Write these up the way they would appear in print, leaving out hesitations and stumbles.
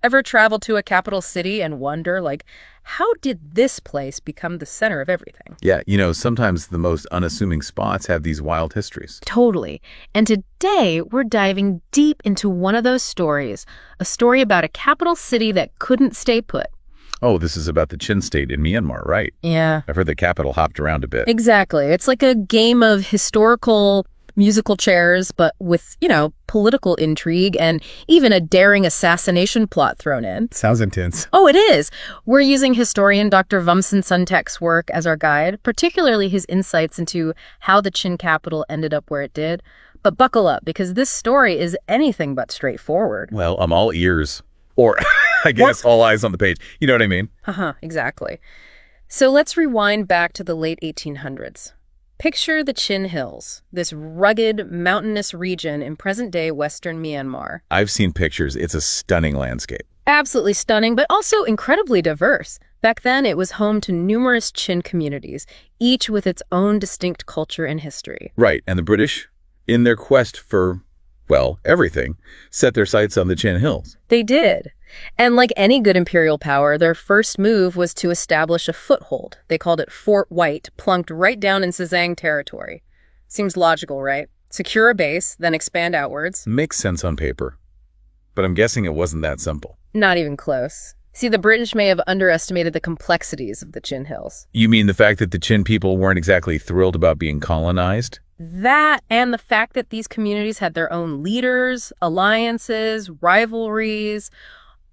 Ever travel to a capital city and wonder, like, how did this place become the center of everything? Yeah, sometimes the most unassuming spots have these wild histories. Totally. And today, we're diving deep into one of those stories, a story about a capital city that couldn't stay put. Oh, this is about the Chin state in Myanmar, right? Yeah. I've heard the capital hopped around a bit. Exactly. It's like a game of historical musical chairs, but with, political intrigue and even a daring assassination plot thrown in. Sounds intense. Oh, it is. We're using historian Dr. Vumson Suantak's work as our guide, particularly his insights into how the Chin capital ended up where it did. But buckle up, because this story is anything but straightforward. Well, I'm all ears. Or, I guess, all eyes on the page. You know what I mean? Exactly. So let's rewind back to the late 1800s. Picture the Chin Hills, this rugged, mountainous region in present-day Western Myanmar. I've seen pictures. It's a stunning landscape. Absolutely stunning, but also incredibly diverse. Back then, it was home to numerous Chin communities, each with its own distinct culture and history. Right, and the British, in their quest for, well, everything, set their sights on the Chin Hills. They did. And like any good imperial power, their first move was to establish a foothold. They called it Fort White, plunked right down in Sazang territory. Seems logical, right? Secure a base, then expand outwards. Makes sense on paper. But I'm guessing it wasn't that simple. Not even close. See, the British may have underestimated the complexities of the Chin Hills. You mean the fact that the Chin people weren't exactly thrilled about being colonized? That and the fact that these communities had their own leaders, alliances, rivalries,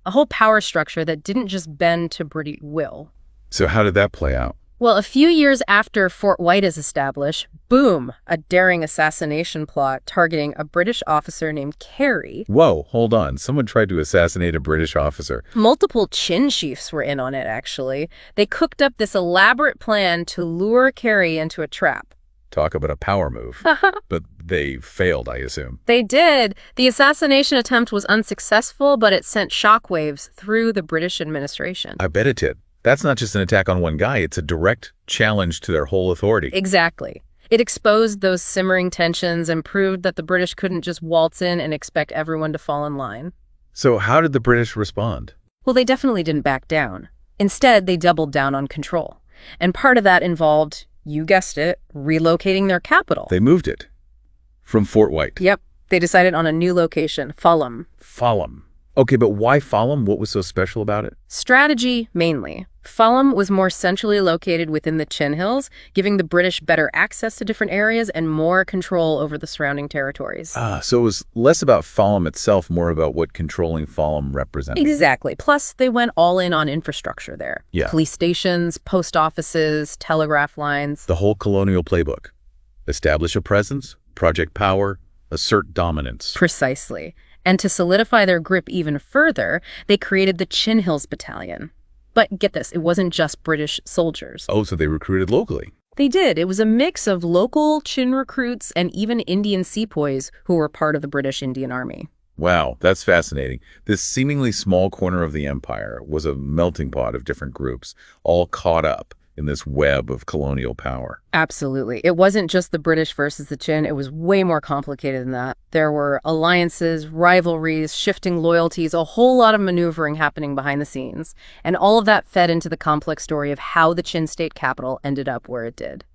a whole power structure that didn't just bend to British will. So how did that play out? Well, a few years after Fort White is established, boom, a daring assassination plot targeting a British officer named Carey. Whoa, hold on. Someone tried to assassinate a British officer. Multiple Chin chiefs were in on it, actually. They cooked up this elaborate plan to lure Carey into a trap. Talk about a power move. But they failed, I assume. They did. The assassination attempt was unsuccessful, but it sent shockwaves through the British administration. I bet it did. That's not just an attack on one guy. It's a direct challenge to their whole authority. Exactly. It exposed those simmering tensions and proved that the British couldn't just waltz in and expect everyone to fall in line. So how did the British respond? Well, they definitely didn't back down. Instead, they doubled down on control. And part of that involved, you guessed it, relocating their capital. They moved it from Fort White. Yep. They decided on a new location, Phalam. Phalam. Okay, but why Phalam? What was so special about it? Strategy, mainly. Phalam was more centrally located within the Chin Hills, giving the British better access to different areas and more control over the surrounding territories. So it was less about Phalam itself, more about what controlling Phalam represented. Exactly. Plus, they went all in on infrastructure there. Yeah. Police stations, post offices, telegraph lines. The whole colonial playbook. Establish a presence, project power, assert dominance. Precisely. And to solidify their grip even further, they created the Chin Hills Battalion. But get this, it wasn't just British soldiers. Oh, so they recruited locally. They did. It was a mix of local Chin recruits and even Indian sepoys who were part of the British Indian Army. Wow, that's fascinating. This seemingly small corner of the empire was a melting pot of different groups, all caught up in this web of colonial power. Absolutely. It wasn't just the British versus the Chin. It was way more complicated than that. There were alliances, rivalries, shifting loyalties, a whole lot of maneuvering happening behind the scenes. And all of that fed into the complex story of how the Chin state capital ended up where it did.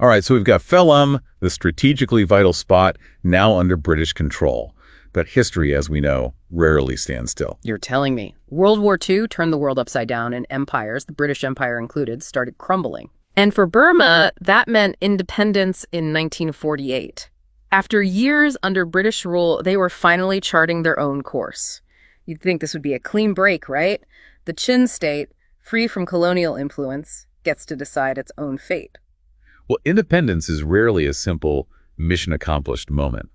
All right, so we've got Phalam, the strategically vital spot, now under British control. But history, as we know, rarely stands still. You're telling me. World War II turned the world upside down, and empires, the British Empire included, started crumbling. And for Burma, that meant independence in 1948. After years under British rule, they were finally charting their own course. You'd think this would be a clean break, right? The Chin state, free from colonial influence, gets to decide its own fate. Well, independence is rarely a simple mission accomplished moment.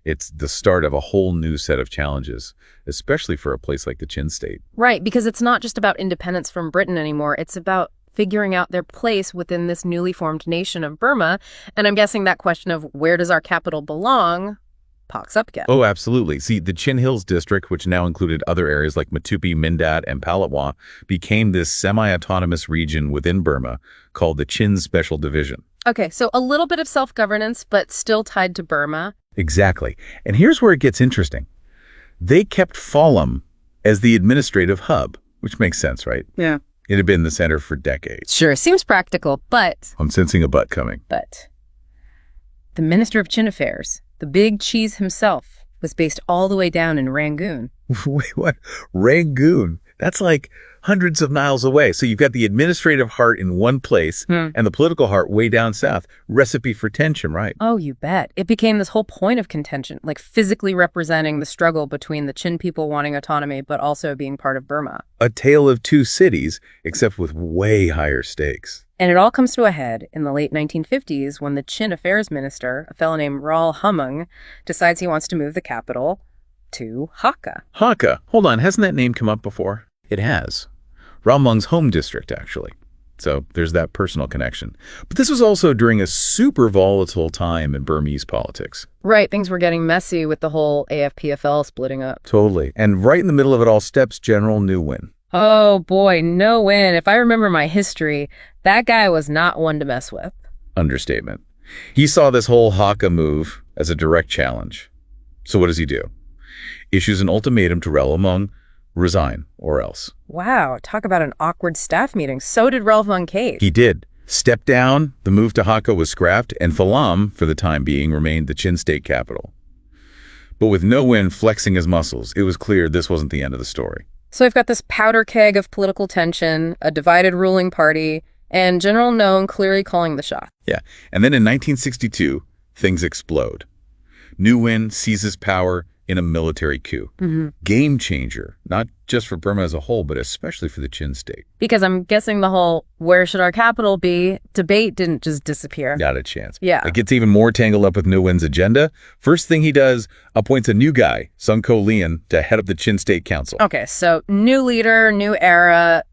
It's the start of a whole new set of challenges, especially for a place like the Chin state. Right, because it's not just about independence from Britain anymore. It's about figuring out their place within this newly formed nation of Burma. And I'm guessing that question of where does our capital belong pops up again. Oh, absolutely. See, the Chin Hills district, which now included other areas like Matupi, Mindat, and Palawat, became this semi-autonomous region within Burma called the Chin Special Division. Okay, so a little bit of self-governance, but still tied to Burma. Exactly. And here's where it gets interesting. They kept Phalam as the administrative hub, which makes sense, right? Yeah. It had been the center for decades. Sure, seems practical, but... I'm sensing a but coming. But the Minister of Chin Affairs, the big cheese himself, was based all the way down in Rangoon. Wait, what? Rangoon? That's like hundreds of miles away. So you've got the administrative heart in one place and the political heart way down south. Recipe for tension, right? Oh, you bet. It became this whole point of contention, like physically representing the struggle between the Chin people wanting autonomy, but also being part of Burma. A tale of two cities, except with way higher stakes. And it all comes to a head in the late 1950s when the Chin Affairs Minister, a fellow named Ral Hamung, decides he wants to move the capital to Hakka. Hakka. Hold on, hasn't that name come up before? It has. Ramlung's home district, actually. So there's that personal connection. But this was also during a super volatile time in Burmese politics. Right, things were getting messy with the whole AFPFL splitting up. Totally. And right in the middle of it all steps General Nguyen. Oh boy, No Win. If I remember my history, that guy was not one to mess with. Understatement. He saw this whole Hakka move as a direct challenge. So what does he do? Issues an ultimatum to Ral Hamung: resign or else. Wow, talk about an awkward staff meeting. So did Ral Hamung Cave. He did. Step down, the move to Hakka was scrapped, and Phalam, for the time being, remained the Chin state capital. But with Nguyen flexing his muscles, it was clear this wasn't the end of the story. So I've got this powder keg of political tension, a divided ruling party, and General Nguyen clearly calling the shot. Yeah, and then in 1962, things explode. Nguyen seizes power in a military coup. Game changer, not just for Burma as a whole, but especially for the Chin state. Because I'm guessing the whole "where should our capital be" debate didn't just disappear. Not a chance. Yeah. It gets even more tangled up with Nguyen's agenda. First thing he does, appoints a new guy, Sun Ko-lien, to head up the Chin State Council. Okay, so new leader, new era,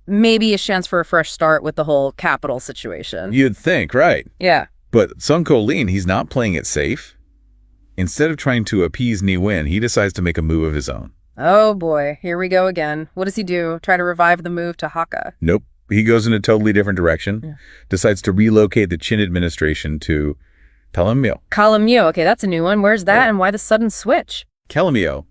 maybe a chance for a fresh start with the whole capital situation. You'd think, right? Yeah. But Sun Ko-lien, he's not playing it safe. Instead of trying to appease Nguyen, he decides to make a move of his own. Oh boy, here we go again. What does he do? Try to revive the move to Hakka? Nope. He goes in a totally different direction. Decides to relocate the Chin administration to Kalamyo. Kalamyo, okay, that's a new one. Where's that and why the sudden switch? Kalamyo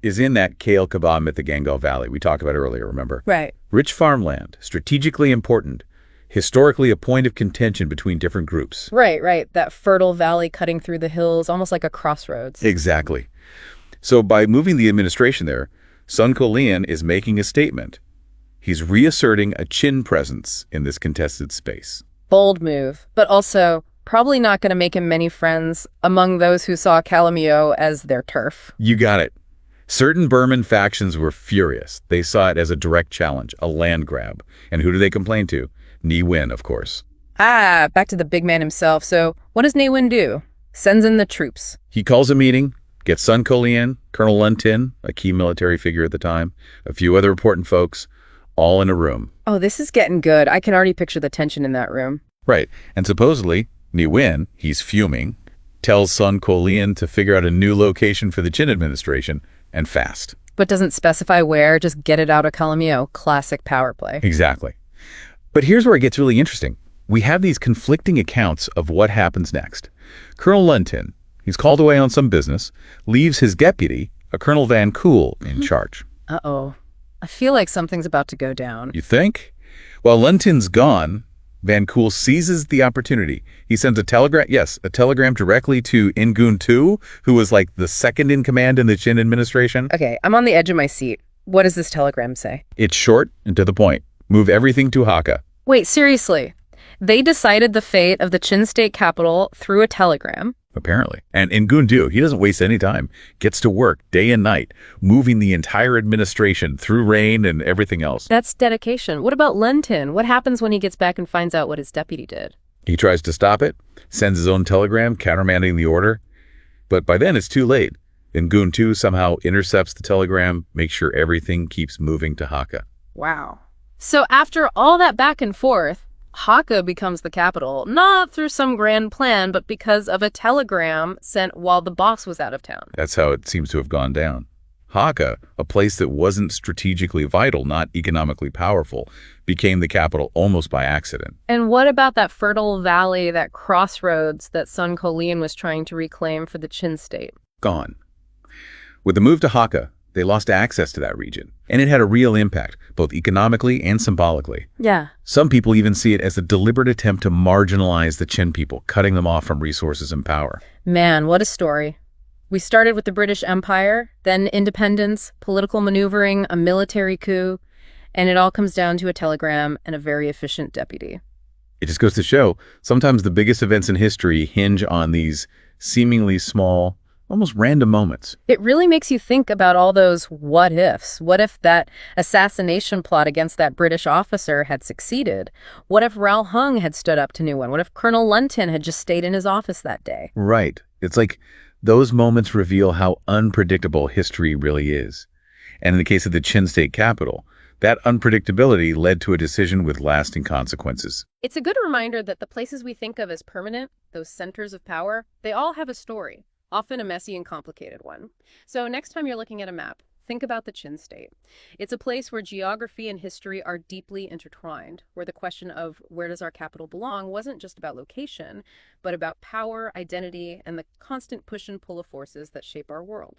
is in that Kale Kaba Mithigangal Valley we talked about earlier, remember? Right. Rich farmland, strategically important, historically a point of contention between different groups. Right. That fertile valley cutting through the hills, almost like a crossroads. Exactly. So by moving the administration there, Sun Ko-lien is making a statement. He's reasserting a Chin presence in this contested space. Bold move, but also probably not going to make him many friends among those who saw Kalamyo as their turf. You got it. Certain Burman factions were furious. They saw it as a direct challenge, a land grab. And who do they complain to? Nguyen, of course. Ah, back to the big man himself. So what does Nguyen do? Sends in the troops. He calls a meeting, gets Sun Ko-lien, Colonel Ziangtin, a key military figure at the time, a few other important folks, all in a room. Oh, this is getting good. I can already picture the tension in that room. Right. And supposedly, Nguyen, he's fuming, tells Sun Ko-lien to figure out a new location for the Chin administration, and fast. But doesn't specify where, just get it out of Kalamyo. Classic power play. Exactly. But here's where it gets really interesting. We have these conflicting accounts of what happens next. Colonel Ziangtin, he's called away on some business, leaves his deputy, a Colonel Van Kool, in charge. Uh-oh. I feel like something's about to go down. You think? While Ziangtin's gone, Van Kool seizes the opportunity. He sends a telegram directly to Nguyen Tu, who was like the second in command in the Chin administration. Okay, I'm on the edge of my seat. What does this telegram say? It's short and to the point. Move everything to Hakka. Wait, seriously? They decided the fate of the Chin state capital through a telegram? Apparently. And Nguyen Tu, he doesn't waste any time. Gets to work day and night, moving the entire administration through rain and everything else. That's dedication. What about Ziangtin? What happens when he gets back and finds out what his deputy did? He tries to stop it, sends his own telegram countermanding the order. But by then it's too late. Nguyen Tu somehow intercepts the telegram, makes sure everything keeps moving to Hakka. Wow. So after all that back and forth, Hakka becomes the capital, not through some grand plan, but because of a telegram sent while the boss was out of town. That's how it seems to have gone down. Hakka, a place that wasn't strategically vital, not economically powerful, became the capital almost by accident. And what about that fertile valley, that crossroads that Sun Ko-lien was trying to reclaim for the Chin state? Gone. With the move to Hakka, They lost access to that region. And it had a real impact, both economically and symbolically. Yeah. Some people even see it as a deliberate attempt to marginalize the Qin people, cutting them off from resources and power. Man, what a story. We started with the British Empire, then independence, political maneuvering, a military coup, and it all comes down to a telegram and a very efficient deputy. It just goes to show, sometimes the biggest events in history hinge on these seemingly small, almost random moments. It really makes you think about all those what ifs. What if that assassination plot against that British officer had succeeded? What if Raoul Hung had stood up to Nguyen? What if Colonel Luntin had just stayed in his office that day? Right. It's like those moments reveal how unpredictable history really is. And in the case of the Qin state capital, that unpredictability led to a decision with lasting consequences. It's a good reminder that the places we think of as permanent, those centers of power, they all have a story. Often a messy and complicated one. So next time you're looking at a map, think about the Qin state. It's a place where geography and history are deeply intertwined, where the question of where does our capital belong wasn't just about location, but about power, identity, and the constant push and pull of forces that shape our world.